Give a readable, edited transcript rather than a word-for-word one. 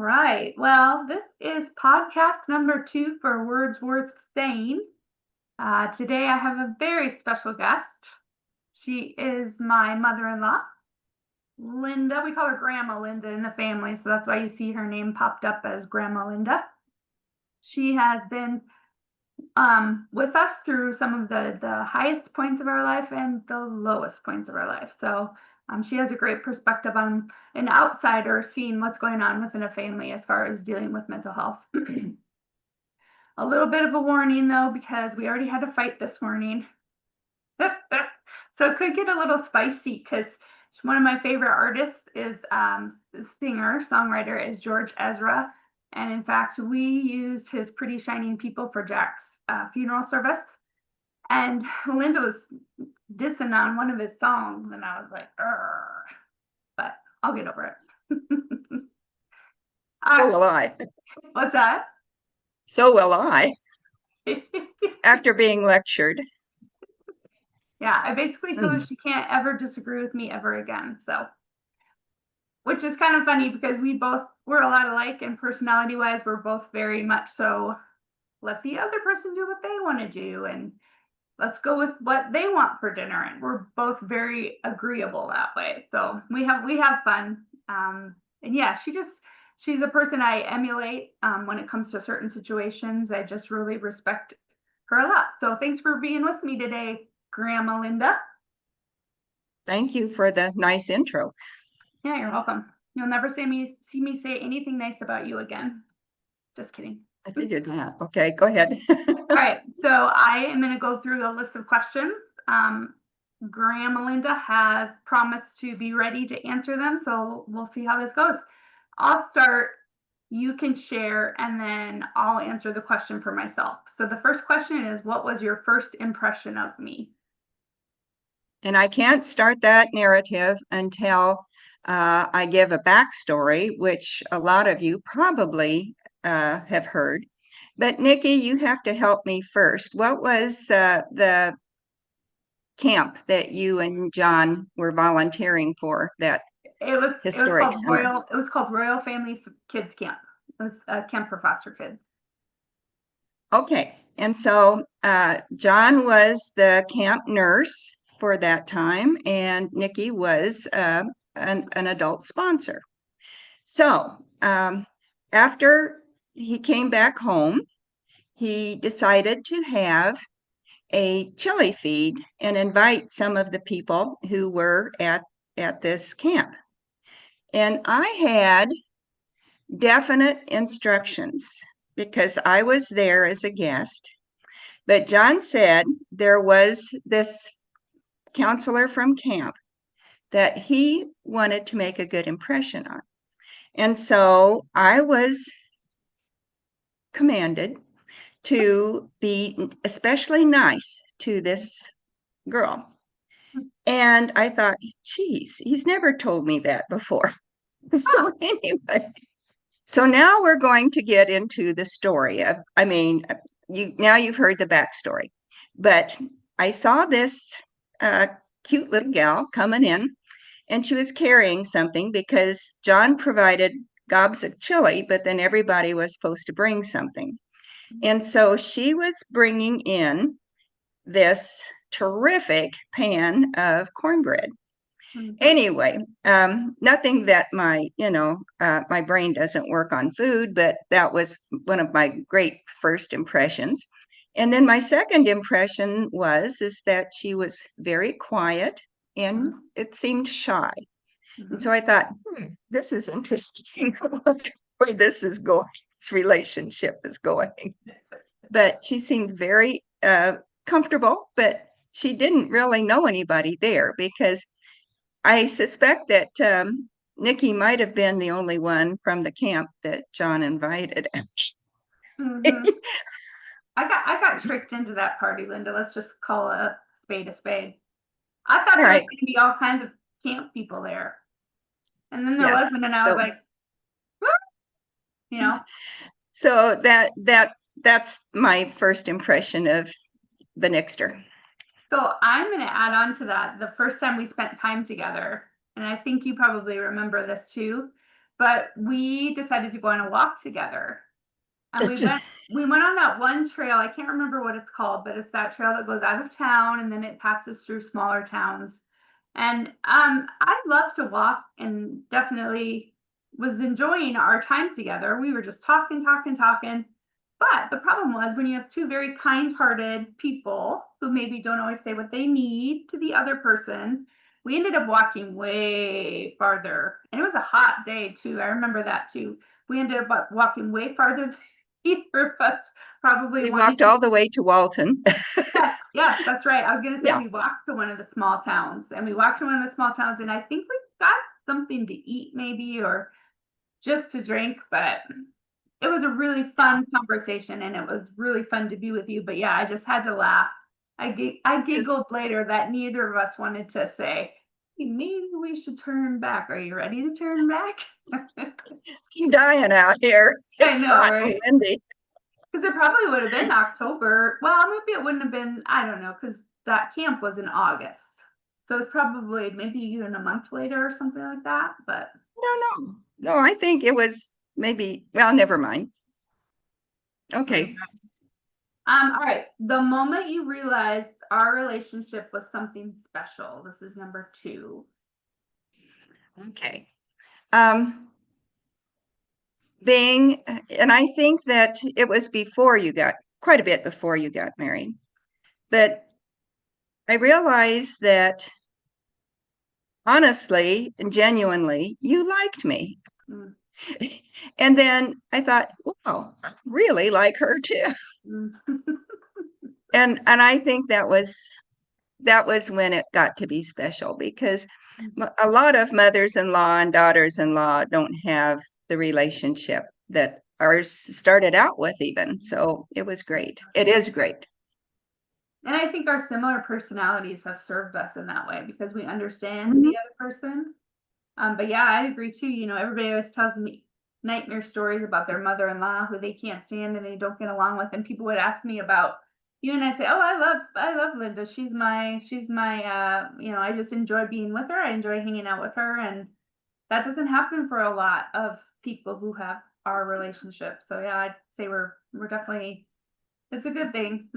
right. Well, this is podcast number 2 for Words Worth Saying. Today I have a very special guest. She is my mother-in-law, Linda. We call her Grandma Linda in the family, so that's why you see her name popped up as Grandma Linda. She has been with us through some of the highest points of our life and the lowest points of our life. So she has a great perspective on an outsider seeing what's going on within a family as far as dealing with mental health. A little bit of a warning though, because we already had a fight this morning. So it could get a little spicy because one of my favorite artists is singer, songwriter is George Ezra. And in fact, we used his Pretty Shining People for Jack's funeral service. And Linda was dissing on one of his songs, and I was like, "Arr." But I'll get over it. So will I. What's that? So will I, after being lectured. Yeah, I basically told her she can't ever disagree with me ever again. So, which is kind of funny because we're a lot alike, and personality wise, we're both very much so let the other person do what they want to do, and let's go with what they want for dinner. And we're both very agreeable that way. So we have fun. And yeah, she's a person I emulate when it comes to certain situations. I just really respect her a lot. So thanks for being with me today, Grandma Linda. Thank you for the nice intro. Yeah, you're welcome. You'll never see me say anything nice about you again. Just kidding. I figured that. Okay, go ahead. All right, so I am going to go through a list of questions. Grandma Linda has promised to be ready to answer them, so we'll see how this goes. I'll start, you can share, and then I'll answer the question for myself. So the first question is, what was your first impression of me? And I can't start that narrative until I give a backstory, which a lot of you probably have heard. But Nikki, you have to help me first. What was the camp that you and John were volunteering for, that historic summer? It was called Royal Family Kids Camp. It was a camp for foster kids. Okay, and so John was the camp nurse for that time, and Nikki was an adult sponsor. So after he came back home, he decided to have a chili feed and invite some of the people who were at this camp. And I had definite instructions because I was there as a guest. But John said there was this counselor from camp that he wanted to make a good impression on. And so I was commanded to be especially nice to this girl. And I thought, geez, he's never told me that before. So anyway, so now we're going to get into the story of, you've heard the backstory, but I saw this cute little gal coming in, and she was carrying something because John provided gobs of chili, but then everybody was supposed to bring something. And so she was bringing in this terrific pan of cornbread. Mm-hmm. Anyway, nothing that my brain doesn't work on food, but that was one of my great first impressions. And then my second impression is that she was very quiet and it seemed shy. Mm-hmm. And so I thought, this is interesting where this is going, this relationship is going. But she seemed very comfortable, but she didn't really know anybody there, because I suspect that Nikki might have been the only one from the camp that John invited. Mm-hmm. I got tricked into that party, Linda. Let's just call a spade a spade. I thought there was going to be all kinds of camp people there, and then there wasn't, and I was like, what? So that's my first impression of the Nixter. So I'm going to add on to that. The first time we spent time together, and I think you probably remember this too, but we decided to go on a walk together. And we went on that one trail. I can't remember what it's called, but it's that trail that goes out of town and then it passes through smaller towns. And I love to walk and definitely was enjoying our time together. We were just talking, talking, talking. But the problem was when you have two very kind-hearted people who maybe don't always say what they need to the other person, we ended up walking way farther. And it was a hot day too. I remember that too. We ended up walking way farther than either of us probably We wanted walked to. all the way to Walton. Yes, that's right. I was gonna say Yeah. we walked to one of the small towns, and we walked to one of the small towns, and I think we got something to eat maybe, or just to drink, but it was a really fun conversation, and it was really fun to be with you. But yeah, I just had to laugh. I giggled later that neither of us wanted to say, "Hey, maybe we should turn back. Are you ready to turn back?" I'm dying out here. I It's know, hot and right? windy. Because it probably would have been October. Well, maybe it wouldn't have been, I don't know, because that camp was in August. So it's probably maybe even a month later or something like that. But No, no, I think it was maybe, well, never mind. Okay. all right. The moment you realized our relationship was something special. This is number 2. Okay. Um, being, and I think that it was before you got, quite a bit before you got married, but I realized that honestly and genuinely, you liked me. Mm, And then I thought, wow, I really like her too. mm. And I think that was when it got to be special because a lot of mothers-in-law and daughters-in-law don't have the relationship that ours started out with even. So it was great. It is great. And I think our similar personalities have served us in that way because we understand Mhm. the other person. But yeah, I agree too. Everybody always tells me nightmare stories about their mother-in-law who they can't stand and they don't get along with. And people would ask me about you, and I'd say, "Oh, I love Linda. She's my, I just enjoy being with her. I enjoy hanging out with her." And that doesn't happen for a lot of people who have our relationship. So yeah, I'd say we're definitely, it's a good thing.